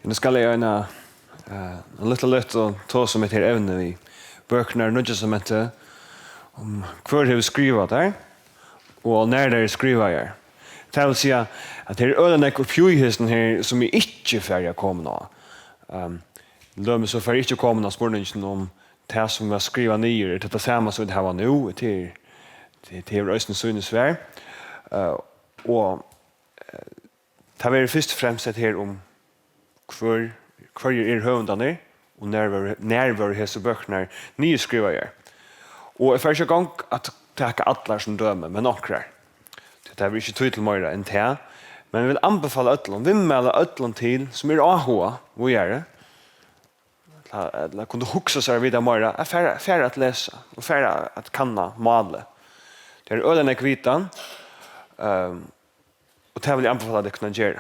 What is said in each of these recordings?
Nu ska jag en lite och ta som heter Evni i Bøkurnar nýggja testamenti om hvør hevur skrivaðar og när det är skrivaðar. Det vill säga att det är ölenek och fjujhusen här som är inte färdiga komna. Lömme så färdiga inte komna spårningen om det som var skriva nyer, det är samma som det här var nu, det är rösten synesvär. Och det var först och främst här om hvør høvundar og nærvær hese bøknar nye skrivaðar. Og jeg får ikke gang at takke atler som døme, men okrar. Det er ikke tydelig mer enn det. Men jeg vil anbefale ødlån, vimmelde ødlån til som AHA, hvor gjør det? Eller kunne hukse seg videre mer, er ferdig at lese, og ferdig at kanna male. Det er ødlån jeg vitan, og det vil jeg anbefale at det kunne gjøre.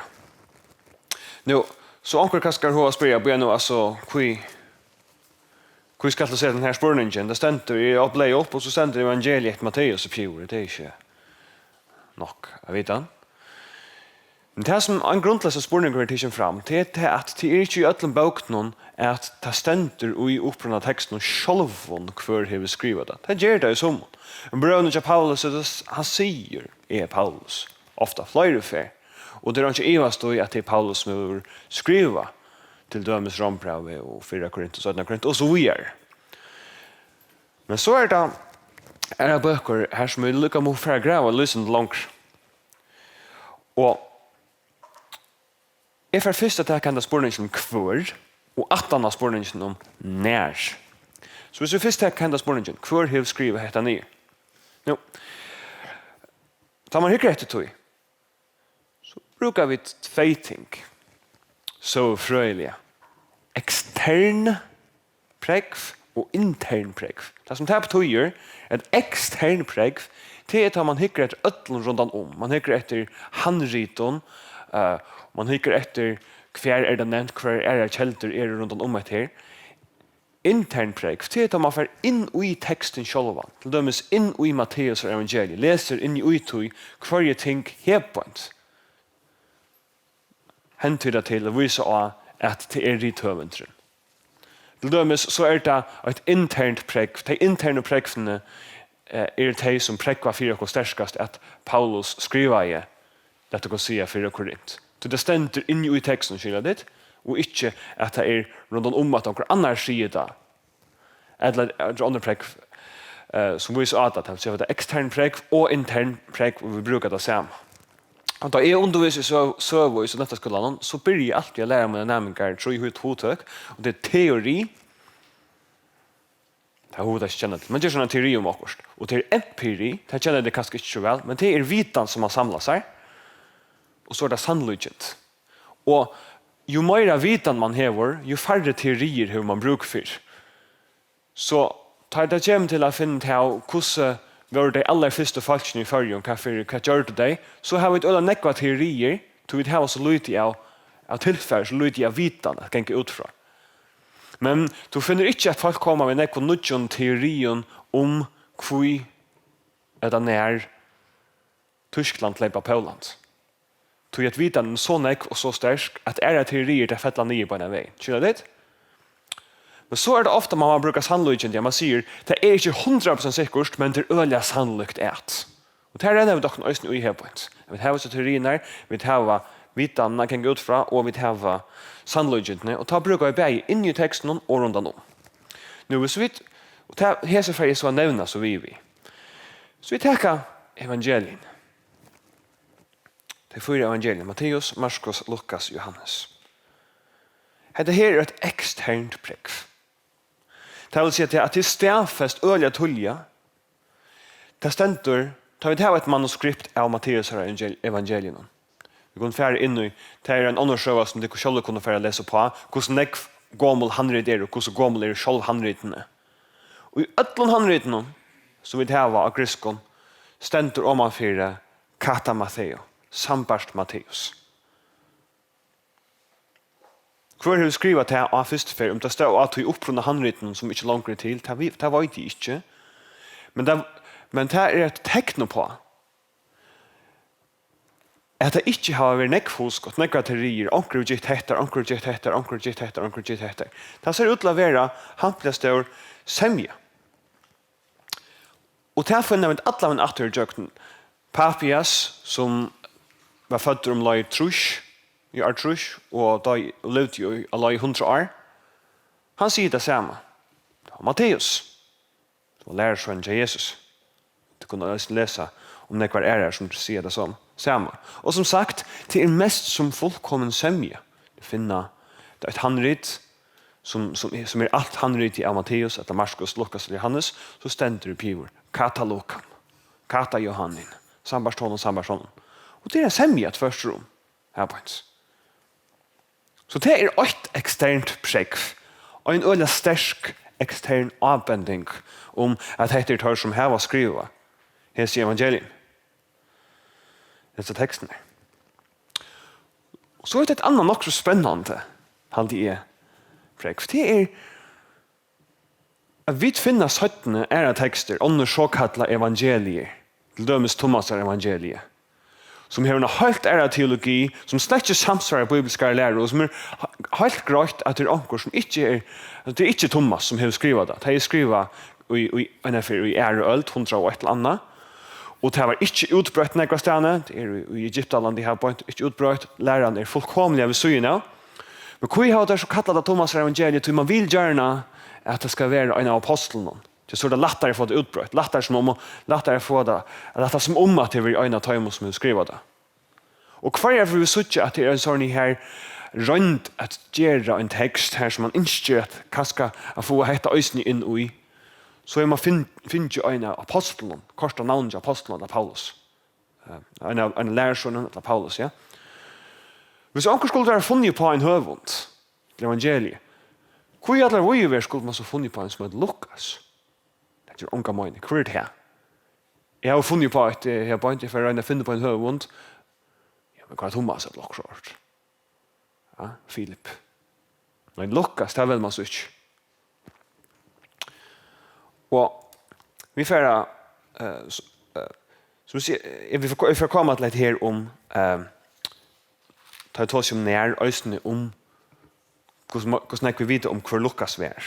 Nå, så onkel kaskar hova spyrja på nu alltså hur ska jag säga den här spurningen? Det ständer i upplay upp och så ständer Evangeliet Matteus och fjord. Det är inte nog, jag vet inte. Men det som en grundlösa spurning går till fram till är att det är inte i ödlen böknen att det ständer i upprörna texten och självån hvør hevur skrivaðar. Det gör det som. En bröden av Paulus, han säger Paulus ofta flera fär. Och det är inte evast då att det är Paulus som har skriva till dömes rombrevet och 4 Korinth och 17 Korinth och så vidare. Men så är det böcker här som är lika mot för att gräva och lyssna långt. Och jag får först att jag kan ha spårningen om hvør och att han har spårningen om när. Så hvis vi först kan ha spårningen hvør hevur skriva hetta ner. Nu, tar man hyggre efter tog brukar vi två ting så fröjliga. Extern prägg och intern prägg. Det som tar på tojer är extern prägg till att man hickar efter ödlon rundan om. Man hickar efter handriton. Man hickar efter hvør är det nämnt, hvør är det kälter är det rundan om ett här. Intern prägg till att man får in i texten själva. Till dömes in i Matteus och Evangeliet. Läser in i tog hvør ting helt hentyda til å vise av at det er høvundren. Til dømes så er det et internt pregg. De interne preggene er de som preggva 4 sterskast at Paulus skrivaði dette kan si 4 Korinth. Så det stender inn i teksten skilja ditt, og ikke at det er rundt om at noen annar sier det. Eller andre pregg som viser av det. Så det er ekstern pregg og intern pregg, og vi bruker det samme. Og da jeg underviser søvå i dette skolen, så blir jeg alltid å lære mine nærmengar 3 hovedtøk, og det er teori. Det er hovedet jeg kjenner til. Men det er sånn teori om akkurat. Og det er empiri, det kjenner jeg det kanskje ikke så vel, men det er vitan som har samlet seg. Og så er det sannløgent. Og jo mer vitan man hever, jo færre teorier har man bruk for. Så tar det hjem til å finne til hvordan var det aller første falskene i førjen, hva gjør det deg, så har vi et øyne nekva teorier, så vi har så lite av tilfell, så lite av vitan at gjenke utfra. Men du finner ikke at folk kommer med nekva nødjon teorien om hvor er det nær Tyskland leipa Poland. Så at vitan er så nekv og så sterk at er det teorier det fettler nye på en vei. Skjønner det? Men så er det ofta man brukar sannolikt, ja, man sier, det er ikke 100% sikkert, men det er øyelig sannolikt et. Og det er vi dock øyne i hevpoint. Vi har så teoriner, vi har vitanna kan gå ut fra, og vi har sannoliktene, og da brukar vi begge inn i teksten og rundan om. Nå, hvis vi, og det er så ferie så nevna så vi. Så vi tenker evangelien. Det er 4 evangelien, Matteus, Markus, Lukas, Johannes. Dette her er et eksternt pregg. Det vil si at det er stedfest øyelig tulja. Det stender, tar vi til et manuskript av Matteus og evangelien. Vi kan fære inn i, det er en annen sjøva som de selv kunne fære lese på, hvordan nekv gommel handrit er, og hvordan gommel er selv handritene. Og i øtlen handritene, som vi tar av griskon, stender om man fire kata Matteo, sambarst Matteus. Hvør hevur skriva til av første fer, om det står at vi opprunner handritten som ikke langer til, det vet jeg ikke. Men det er et tekno på at det ikke har vært nekkfusk og nekva teorier, onker gitt hettar, onker gitt hettar, onker gitt hettar, onker gitt hettar. Det ser ut til å være handlest over semja. Og til å finne alle min atter i døgnen. Papias, som var født om lai trus, i trus, og da levde jo i lai 100 år, han sier det samme. Det var Matteus, det var lærersønnen til Jesus. Du kunne lese om nekvar som sier det som samme. Og som sagt, det er mest som fullkommen semje. Du finner det et handrit, som er alt handrit av Matteus, etter Markus, Lukas eller Johannes, så stender det pivor. Kata Lukan, Kata Johannin, sambarstonen. Og det er semje et første rom. Her på ens. Så det er et eksternt prosjekt, og en øyla sterk ekstern avbending om at det er det som her var skriva. Her sier Evangelium. Disse tekstene. Og så er det et annet nok så spennende, han det er prosjekt. Det er at vi finner 17 tekster under såkalla evangelier, til dømes Thomas evangeliet, som har en helt teologi, som slett ikke samsvarer bibelske lærer, og som er helt greit at det er anker som ikke er, det er ikke Thomas som har skrivet det. Det er skrivet i æreølt, 100 og et eller annet, og det var ikke utbrøtt nekva stedene, det er i Egyptaland, de har point, ikke utbrøtt, læreren er fullkomlige ved syne. Men hva har det så kallet det Thomas evangeliet, til man vil gjerne at det skal være en av apostlene. Det så det lettere få det utbrøtt, lettere få det, lettere som om at det vil en av tøymer som skriver det. Og hver vi sier at det er en sånn her rønt at gjøre en tekst her som man innskjer at kanskje å få hette øysene inn i, så er man finner jo en av apostelen, kort av navnet av apostelen av Paulus. En lærersønnen av Paulus, ja. Hvis anker skulle være funnet på en høvund, evangeliet, hvor er det vi skulle man så funnet på en som heter Lukas? Det er unga mening. Hvor er det her? Jeg har funnet på at jeg har begynt for å finne på en høvund. Ja, men hva er Thomas et lokkjort? Ja, Filip. Men Lukas, det er vel man så ikke. Og vi får som vi sier, vi får komme til litt her om ta et tås om nær øyne om hvordan vi vet om hvor Lukas var.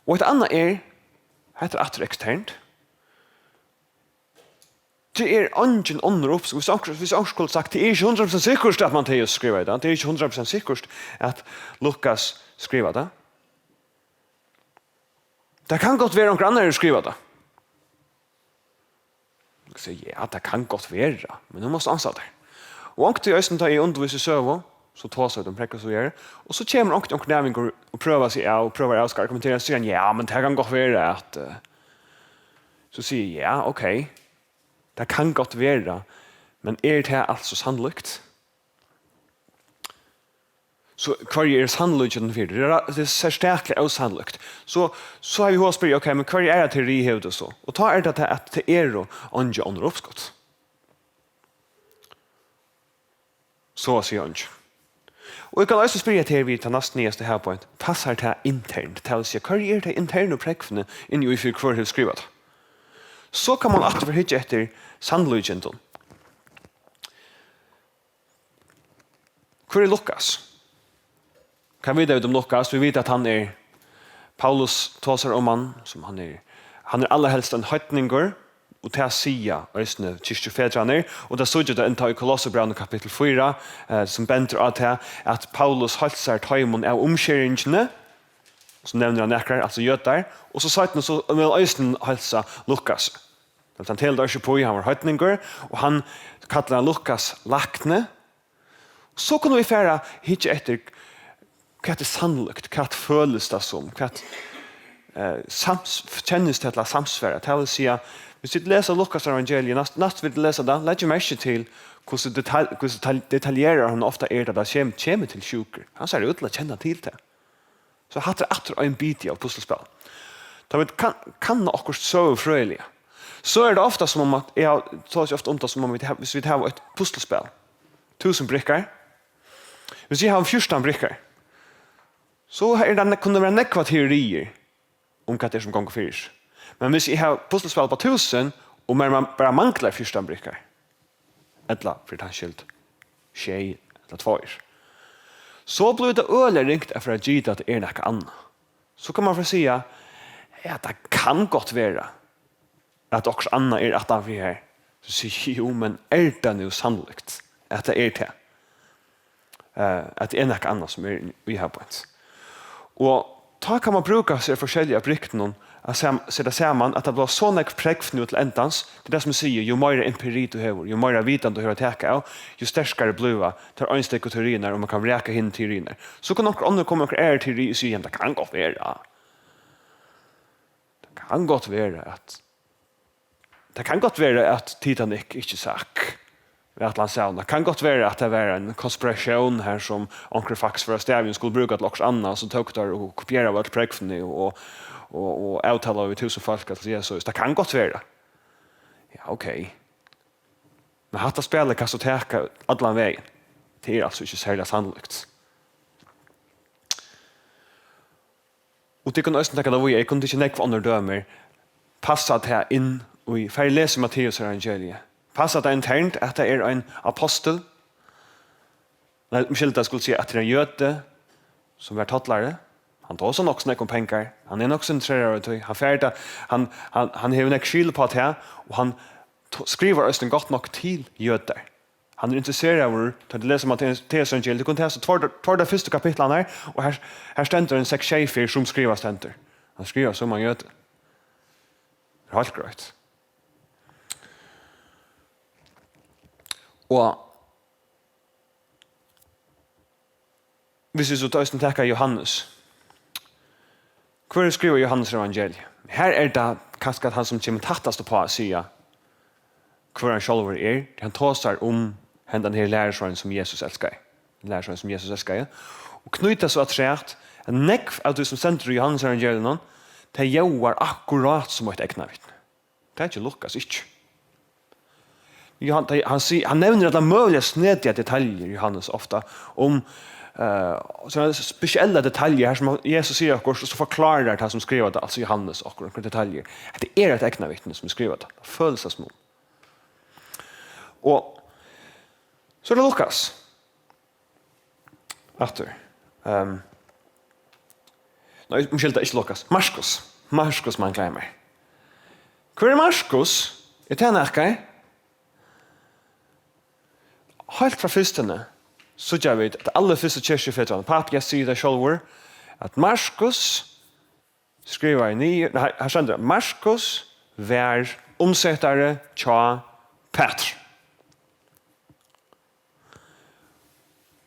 Og et annet heter atter eksternt. Det er ingen andre oppskrift. Hvis jeg skulle sagt, det er ikke 100% sikkert at Matteus skriver det. Det er ikke 100% sikkert at Lukas skriver det. Det kan godt være noen andre skriver det. Jeg sier, ja, det kan godt være, men du måste ansa det. Og ångte i øyne da jeg underviser søvå, så tar seg de prekker så gjør. Og så kommer ångte nævinger og prøver seg av, og prøver å skal kommentere, og sier han, ja, men det kan godt være at... Så sier jeg, ja, ok, det kan godt være, men er det altså sannlykt? Så hva er sannlykt den fyrir? Det er særsterkelig og sannlykt. Så har vi hos spørt, ok, men hva er det til rihevd og så? Og ta er det at det er jo andre oppskott. Så sier han ikke. Og jeg kan også spørre til vi til nesten nyeste her på en passar til internt, til å si hva er det interne prekkene inni i hvør hevur skrivat. Så kan man alltid forhytte etter sannlykjenten. Hvor er Lukas? Kan vi vite om Lukas? Vi vet at han er Paulus tåser om han, som han er aller helst en høytninger, og til å si øyne kyrkjefedrane, og det stod jo det innta i Kolossebrevene kapittel 4, som benter av til at Paulus holdt seg tøymon av omkjøringene, som nevner han nekker, altså jøter, og så sa han så med øyne holdt seg Lukas. Han talte ikke på, han var høytninger, og han kallet Lukas lakne. Så kunne vi fære hitje etter hva er det sannlykt, hva føles det som, hva kjennes det til samsfære. Det vil si at hvis vi leser Lukas evangeliet, nast vil lese det, legg jo merke til hvordan detaljerer han ofte er det kommer til sjuker. Han ser ut til å kjenne til det. Så hatt det atter en bit av puslespill. Da vi kan akkurat så frøyelige. Så er det ofte som om at, jeg tar ofte om det som om hvis vi har et puslespill, 1000 brikker, hvis vi har 14 brikker, så kunne det være nekva teorier om hva det er som ganger fyrir. Men hvis jeg har puslespill på 1000, Och man bara manglar första brickar. Eller för det skilt. Tjej eller två. Så blir det öle ringt för att gita att är något annat. Så kan man få säga att det kan gott vara att också annat är att vi här. Så säger jo, men är det nu sannolikt att det är det? Att det är något annat som vi har på ett. Och då kan man bruka sig forskjellige brickene att sätta samman att det blir såna prägg nu till ändans. Det är det som säger ju mer empiri du hevur, ju mer vitan du har att täcka av, ju starkare blua tar einstaka teorier och man kan räka hin teorier. Så kan några andra komma och är teori och säga att det kan gå vara. Det kan gott vara att Titanic inte sak. Att han sa, det kan gott vara att det var en konspiration här som Onkel Fax för stävjen skulle bruka till också annat som tog där och kopiera vart prägfni och avtala över 1000 folk att Jesus. Det kan gott vara. Ja, okej. Men hatta spela kan så täcka alla vägen. Det är alltså inte särskilt sannolikt. Och det kan också tänka att jag kunde inte nekva andra dömer passa det här in och i färg läser Matteus evangeliet. Passa det internt att det är en apostel. Michel skulle säga att det är en jöte som är tattlare. Han tar så också om pengar. Han är också intresserad. Han färdig. Han har en skill på det här. Och han skriver östen gott nog till jöter. Han är intresserad av att läsa Matteus evangeliet. Du kan ta så två de första kapitlen här. Och här ständer en 6 tjejfyr som skriver ständer. Han skriver så många jöter. Det är helt grejt. Och hvis vi så tar oss en takk av Johannes. Hvør skriver Johannes evangeliet? Her er det kanskje han som kommer tattast på å si hvør han selv er. Han tåsar den her lærersvaren som Jesus elskar. Lærersvaren som Jesus elskar. Og knyter så at nekv av det som sender Johannes evangeliet det gjør akkurat som et egnet vittne. Det er ikke Lukas, ikke. Han nevner alla möjliga snediga detaljer Johannes ofta om sådana speciella detaljer här som Jesus säger och så förklarar det som skriver det alltså Johannes och några detaljer. Det är ett äkta vittne som skriver det. Följs små. Och så är det Lukas. Åter. Nej, Michel det är inte Lukas. Markus man glömmer. Hur är Markus? Är det näka? Helt fra fyrstene så gjør vi at alle første kyrkjefetrene, papja sier det selv, at Markus skriver her stender Markus var omsettere tja Petr.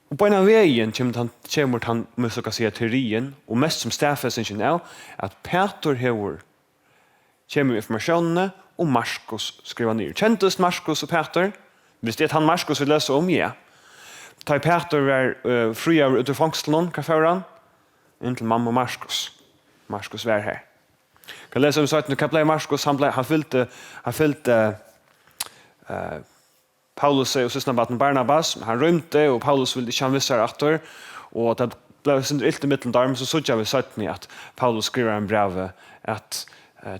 Og på en av veien kommer han med så kan si teorien, og mest som stafelsingen er, at Petr hevur kommer informasjonene, og Markus skriver ned. Kjentes Markus og Petr? Hvis det han Markus vil lese om, ja. Ta i Peter var fri av ut ur fangstelen, hva fører han? Inntil mamma Markus. Markus var her. Kan lese om søyten, hva ble Markus? Han fylte Paulus og søsnabaten Barnabas. Han rymte, og Paulus ville ikke han visse her etter. Og det ble sin ilt i middelen der, men så søyte vi søyten at Paulus skriver en brev at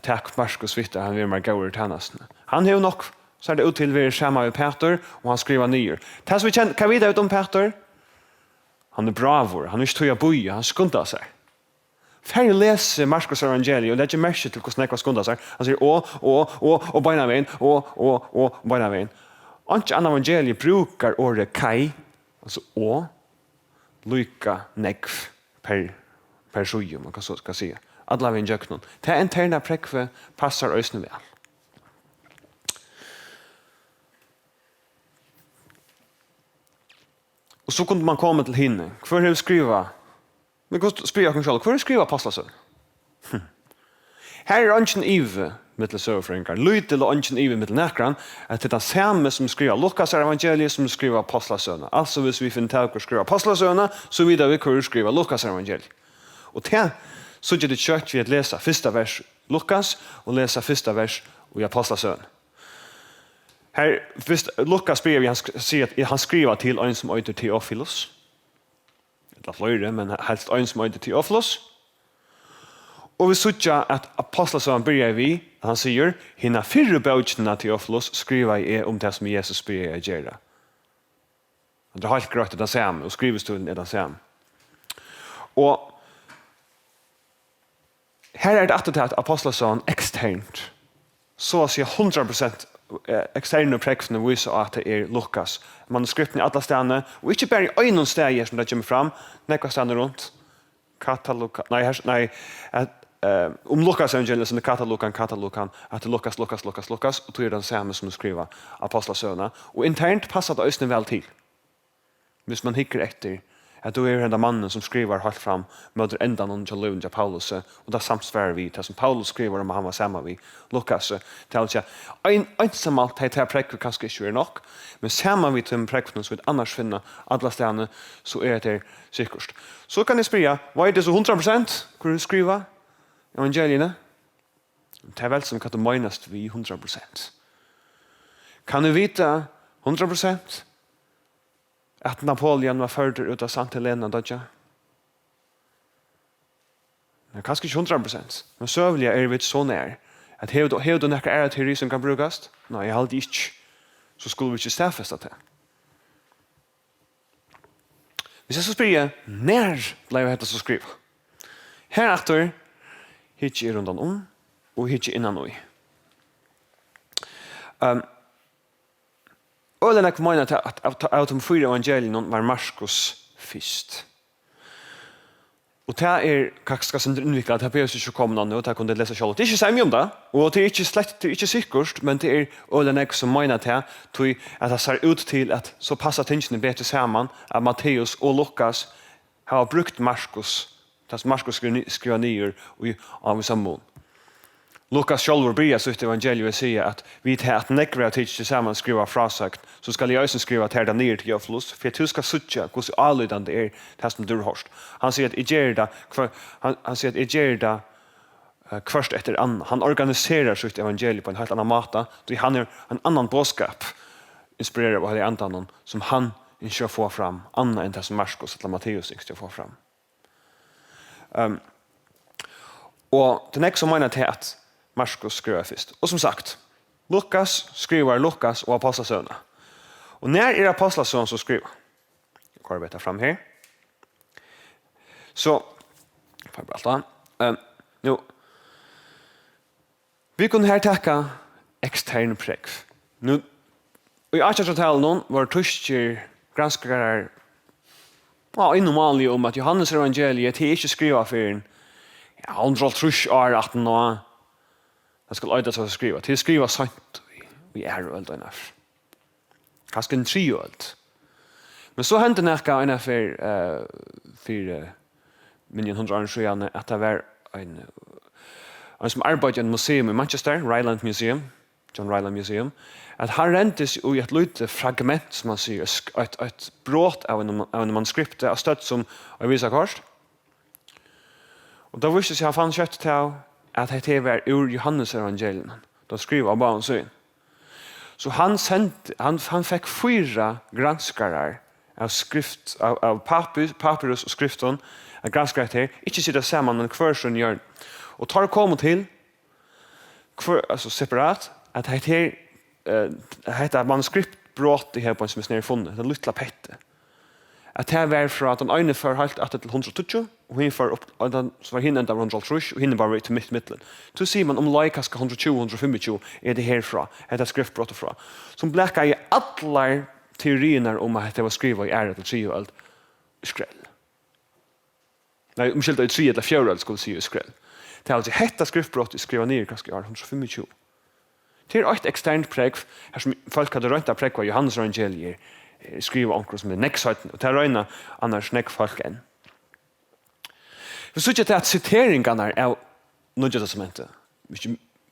takk Markus vitter, han vil meg gå ut hennastene. Han har jo nok så är det ut till vi samma med Peter och han skriver ner. Tas vi känner kan vi det om Peter? Han är bravor, han är stöja boja, han skundar sig. Färg läser Markus evangeliet och lägger märke till hur snäcka skundar sig. Han säger och bajnavägen och bajnavägen. Anke annan evangeliet brukar ordet kai, alltså lycka nekv per sjuju, man kan så ska säga. Alla vi jöknon. Det är interna präkve passar ösnu väl. Och så kunde man komma till hinne. Hvør hevur skriva? Men kan spyrja oss själv. Hvør skriva apostlasøn? Här är ungen Ive mittel sörfringar. Lytel och ungen Ive mittel näkran. Att det är samma som skriva Lukas evangeliet som skriva apostlasøn. Alltså hvis vi finner till att skriva apostlasøn så vidare vi kan skriva Lukas evangeliet. Och det så är det kört vi att läsa första vers Lukas och läsa första vers i apostlasøn. Här Lukas brev han säger att han skriver till en som heter Theophilus. Det är flera men helst en som heter Theophilus. Og vi sutja at apostlasøren byrjar vi, han sier, hinna fyrre bøkene til Teofilos skriva jeg om det som Jesus byrjar jeg gjøre. Det er helt grøtt det samme, og skrivestolen det samme. Og her det alltid til at apostlasøren eksternt, så å si 100% eksterne prekvene viser at det Lukas. Manuskripten alle stedene, og ikke bare i øynene steder som det kommer fram, nekva stedene rundt, om Lukas evangeliet som katalogan, at det Lukas, og tog den samme som du skriver apostlasøna. Og internt passer det øyne vel til. Hvis man hikker etter, at du den mannen som skriver helt fram, møter enda noen til løven til Paulus, og da samsvarer vi til som Paulus skriver om han var sammen med Lukas. Det er altså, ensamalt til prekve kanskje ikke nok, men sammen vi til prekvene som vi annars finner alle stedene, så det sikkert. Så kan jeg spørre, hva det så 100% hvor du skriver evangeliene? Det vel som kan du møgnast vi 100%. Kan du vite 100% at Napoleon var ført ut av Sant Helena dødja? Men kanskje ikke 100%. Men søvlig vi så nær. At hev du nekker teori som kan brukast? Nei, jeg halde ikke. Så skulle vi ikke stedfeste det. Hvis jeg så spør, når ble jeg hette så skriva? Her etter, hitje rundan om, og hitje innan oi. Og den jeg mener at av de 4 evangelien var Marskos fyrst. Og det kanskje som innviklet, at det behøver ikke komme noen, og det kunne lese selv. Det ikke samme om det, og det ikke slett, det ikke sikkert, men det og den jeg som mener til at det ser ut til at så passer tingene bedre sammen, at Matteus og Lukas har brukt Marskos, det som Marskos skriver nyer av sammen. Lukas själv börjar sitt evangelium och säger att vi tar att nekra att inte tillsammans skriva frasagt, så ska jag också skriva till den ner till Teofilos, för att du ska sucha hur så allydande det som du har hört. Han säger att jag gör det kvörst efter annan. Han organiserar sitt evangelium på en helt annan mata, då han en annan bådskap inspirerar av det annan som han inte får fram, annan än det som Marskos eller Matteus inte får fram. Och det nästa som menar till att Marskos skriver först. Och som sagt, Lukas skriver Lukas och apostlasönerna. Och när apostlasönerna så skriver, jag kan arbeta fram här. Så, får jag bara nu, vi kunde här tacka extern präck. Nu, i 1800-talet var tyskar granskare inom om att Johannes evangeliet är inte skriva för en 130 år 18 år. Jag skulle öda så att skriva. Till skriva sant vi öld enough. Kanske en 3 öld. Men så hände näka en för 100 år sedan att det var en som arbetade i ett museum i Manchester, Ryland Museum, John Ryland Museum, att han rentes i ett litet fragment som man säger, ett brott av en manuskript av stöd som jag visar kors. Och då visste sig han fann kött till att det var ur Johannes evangelien. Då skriver han bara så. Så han fick 4 granskare av skrift av papyrus och skriften av granskare här. Inte sitta samman men hvør som gör. Och tar komma till alltså separat att det heter manuskriptbrott i här på en som är nere funnet. Det lilla pette. Att det var för att den ene för helt att till 120 och hin för upp och den så var hinna där 130 och hinna bara till mitten. Så ser man om lika ska 120 125 är det härifrån. Det skriftbrott från. Som bläckar i alla teorierna om att det var skrivet i äret till 3 och allt skräll. Nej, om skilta i 3 eller 4 skulle se skräll. Det är alltså hetta skriftbrott i skriva ner kanske 125. Det är ett externt prägg här som folk hade rönt att prägga Johannes evangeliet skriva onkel som next och det röna annars neck folk än. Vi såg att citeringarna av nýggja testamentet,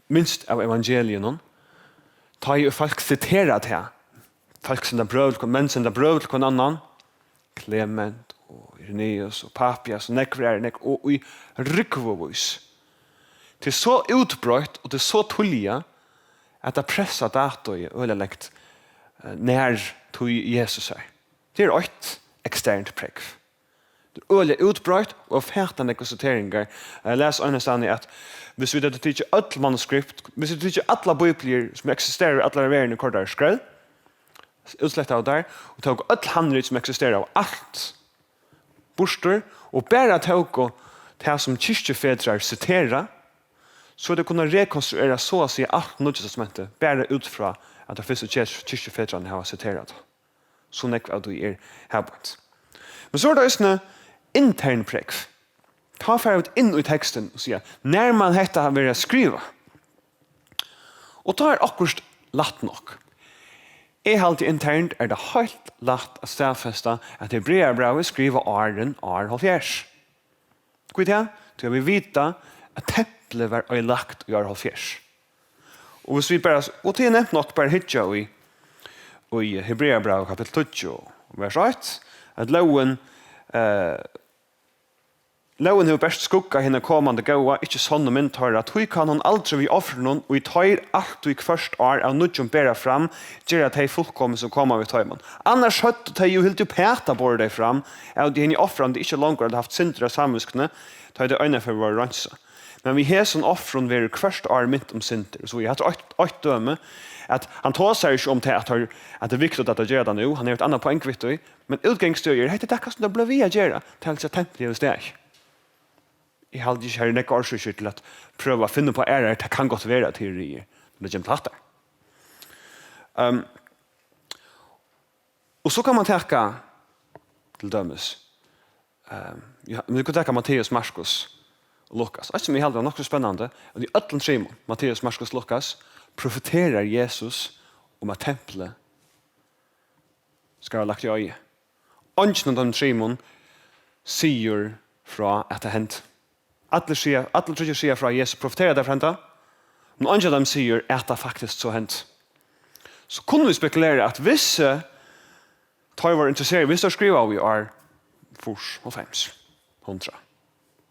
minst av evangelien, tar ju folk citerat här. Folk som där bröd, män som där bröd kon annan, Clement och Irenaeus och Papias och neck och i rykvovis. Det är så utbrött och det är så tulliga att det pressar dator i överlagt när tog Jesus här. Det är ett externt prägg. Det är öliga utbrott och färtande konstateringar. Jag läser annanstans att hvis vi det tycker alla manuskript, hvis vi tycker alla bibler som existerar i alla världen i kortare skräll, utslätt av där, och tog alla handrit som existerar av allt bostor, och bara tog det som kyrkjefedrar citera, så det kunna rekonstruera så att säga allt Nya testamentet, bara utifrån att det finns kyrkjefedrarna har citerat. Så nekv av du härbart. Men så är det också intern präck. Ta för ut in i texten och säga när man heter har velat skriva. Och ta akkurat latt nog. Alltid internt är det helt latt att stadfästa att Hebreerbrevet skriva åren år halvfjärs. Skit här, så vi vita att templet var ödelagt i år halvfjärs. Och hvis vi bara, och det är nämnt nog bara hitja i Hebreerbrevet kapitel 20, vers 8, att loven har bäst skugga henne kommande gåa, inte sånn och mynthöra, att hur kan hon aldrig vi offra någon och i tar allt och i först år av nudjon bära fram, gör att hej fullkommen som kommer vid tajman. Annars hött de ju helt uppäta bort dig fram, och de henne offran de inte långt hade haft synder av samviskne, tar det öjna för vår ransa. Men vi har sån offran vid först år mitt om synder, så vi har ett döme, att han tar sig inte om det att det är viktigt att göra det nu, han har ett annat poäng vitt, men utgångsstöjer, det är det som det blev vi att göra, till att templet är steg. Jag hade inte här nekka årsøker til att pröva att finna på det kan gott vara teorier. Det kommer till hattar. Och så kan man tänka till dömes. Vi kan tänka Matteus, Markus och Lukas. Det som är helt nog så spännande. Och i ötlen trimon, Matteus, Markus och Lukas, profeterar Jesus om att templet ska ha lagt i öje. Ången av de trimon säger från att det hänt. Alla tror säga från Jesus profeterar därför hända. Men andra dem säger att det faktiskt så hänt. Så kunde vi spekulera att vissa tar var intresserade, vissa skriver vi är fors och fems, 100.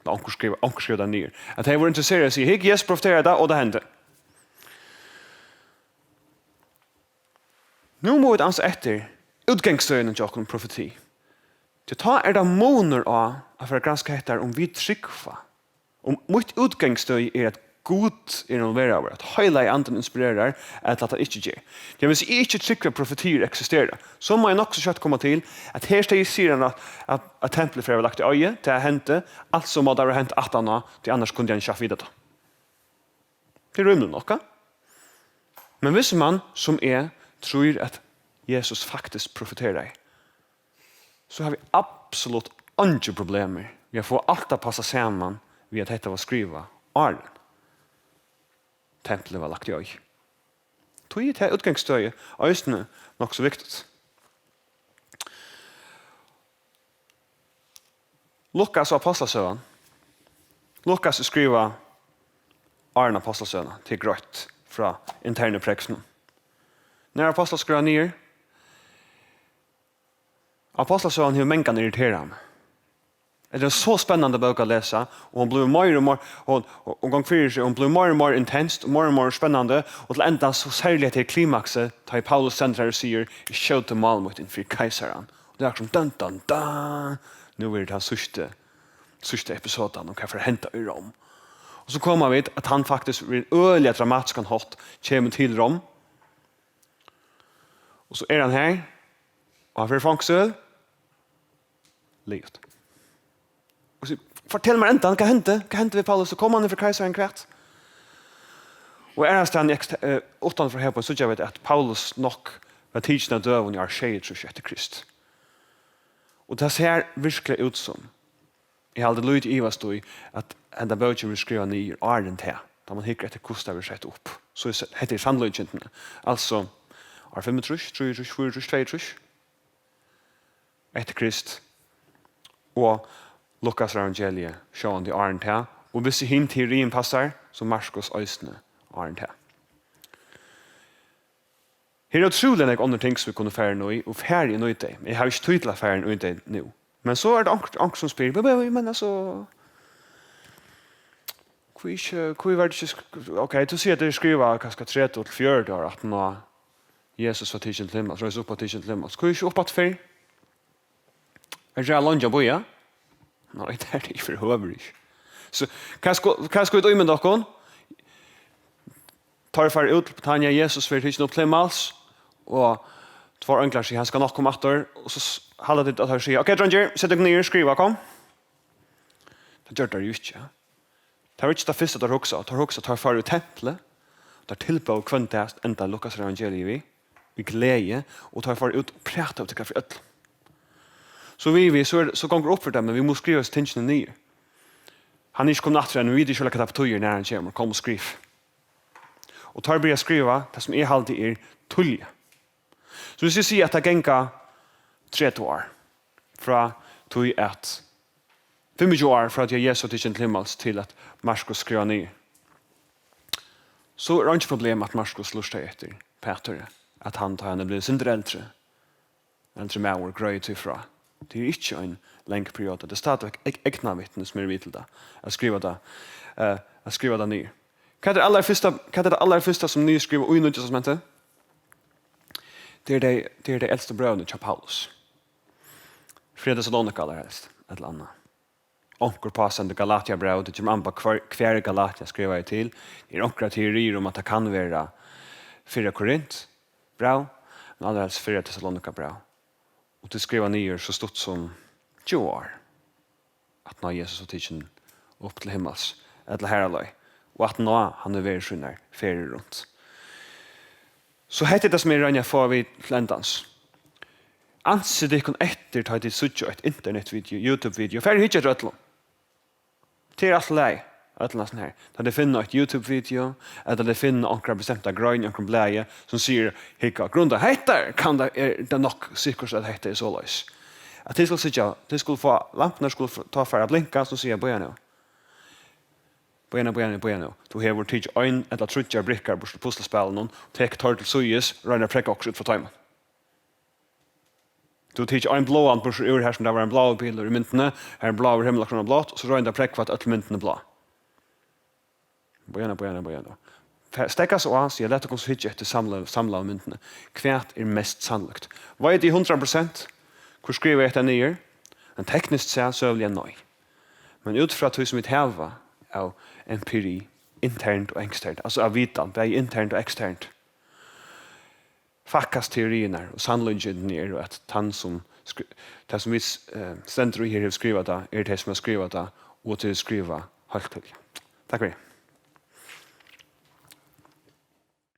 Onkel skriver den ner. Att de var intresserade säger, hej, Jesus profeterar det och det hände. Nu må vi anse efter utgångsstöden till profeti. Det tar det månader av att för ganska heter om vi tryckva. Om mitt utgångsstöd är att god involverar över, att hela i anden inspirerar att det inte ger. Det vill säga inte tryckva profetier existerar. Så må jag också kött komma till att här steg sidan att templet för lagt i öje, det har hänt, alltså må det ha hänt att han till annars kunde jag inte skaffa vidare. Det är rymligt nog. Men hvis man som tror att Jesus faktiskt profeterar, så har vi absolut inte problem. Vi får allt att passa samman vid att detta var skriva åren. Templet var lagt i öj. Tog i det utgångsstöje och just nu nog så viktigt. Lukas och apostlasövan. Lukas skriva åren apostlasövan till grött från interna präxen. När apostlar skriva ner, apostlasövan hur mänkan irriterar mig. Det är en så spännande bok att läsa, och hon blir mer och mer och gång för sig hon blir mer och mer intenst och mer spännande, och till ända så särskilt till klimaxet tar Paulus centrar och säger i sköt och malmot inför kejsaren. Och det är som dun dun dun. Nu är det här sista episoden om vad som hänt i Rom. Och så kommer vi att han faktiskt vid öliga dramatiska håll kommer till Rom. Och så är han här och han får fångsel livet. Och så fortell mig inte, vad hände vid Paulus? Så kom han inför kejsaren kvart. Och är han utanför här på så jag vet att Paulus nog var tidsna döven i år 26 efter Krist. Och det ser verkligen ut som jag hade lite ivast då i att ända bögen vill skriva ner åren till. Där man hickar efter kostar vi sett upp. Så heter det sannolikt. Alltså, år 35, 33, 34, 32. Efter Krist. Och Lukas evangeliet sjående i åren til. Og hvis hin teorien passar, så Marskos øysene åren til. Her er utrolig nek andre ting som vi kunne fære nå i, og fære i nøyde. Jeg har ikke tid til å fære nøyde nå. Men så er det anker som spyr, men altså, hvor var det ikke, ok, du sier at det skriver kanskje 3-4 år, at nå Jesus var tidsen til himmels, røys opp på tidsen til himmels. Hvor er ikke opp at fyr? Er det langt å bo, ja? Nei, det er ikke for høvur. Så hva skal vi da med dere? Tar for ut på Tanja Jesus for ikke noe til mals, og tvær ønkler sier han skal nok komme etter, og så halder det at han sier, ok, dranger, sett deg ned, skriva, kom. Det gjør det jo ikke. Det er ikke det første der hoksa. Det hoksa tar for ut tempelet, der tilbå kvantest enda Lukas evangeliet vi glede, og tar for ut og prate av til hva for ødel. Så ganger opp for dem, men vi må skrive oss tingene nye. Han er ikke kommet etter, men vi vet ikke hva det betyr når han kommer. Kom og skriv. Og tar börja skriva, det som är alltid tulja. Så hvis vi sier at det genga 30 år fra tog at 25 år fra at jeg Jesus til kjent himmels til at Marskos skriva ny. Så er det ikke problem at Marskos lustar etter Peter, at han tar henne blir synder eldre med og grøy til fra. Det er ikke en lenge period. Det er stadig egna vittne som er vidt til det. At skriva det ny. Hva er det aller første som ny skriver i Nýggja testamentet? Det er det eldste brøvene til Paulus. Fredag Salonika aller helst, et eller annet. Onker passende Galatia-brev, det kommer an på hver Galatia skriver jeg til. Det er onker teorier om at det kan være 4 Korint-brev, men aller helst 4 Thessalonika-brev. Og til skriva nyer så stort som 20 år. At nå Jesus og tidsen opp til himmels, eller herreløy. Og at nå han er ved skjønner ferie rundt. Så heter det som er rønner for vi lendans. Anser det kun etter ta til suttje et internetvideo, YouTube-video, ferdig hitje et rødlom. Det alt lei, rødlom sånn her. Da det finner et YouTube-video, eller det finner noen bestemte grøn, noen bleie, som sier, hikka, grunnet heter, kan det nok sikkert at heter så løs. At de skulle sitte, de skulle få, lampene skulle ta for å blinka, så sier jeg, bøya nå. Bøya nå. Du har vært tidlig øyn, eller trutja brikker, bort til puslespillen, og tek tar til suyes, røyner prekka også ut for tøymen. Du tidlig øyn blåan, bort ur her som det var en blå biler i myntene, her en blå over himmelakron og blått, og så røyner prekka at alle myntene blå. Bøya nå. Stekkas og sier, lett å komme så hitje etter samla av myntene. Kvært er mest sannlagt. Hva er det 100%? Hvor skriver jeg etter nye? En teknisk sett så vil jeg nøy. Men ut fra det som vi heva av empiri, internt og eksternt, altså av vitan, det er internt og eksternt. Fakkas teorierna og sannløgjen er at han som vi stender i her skriva det, er det som har skriva det, og til skriva halt til. Takk for det.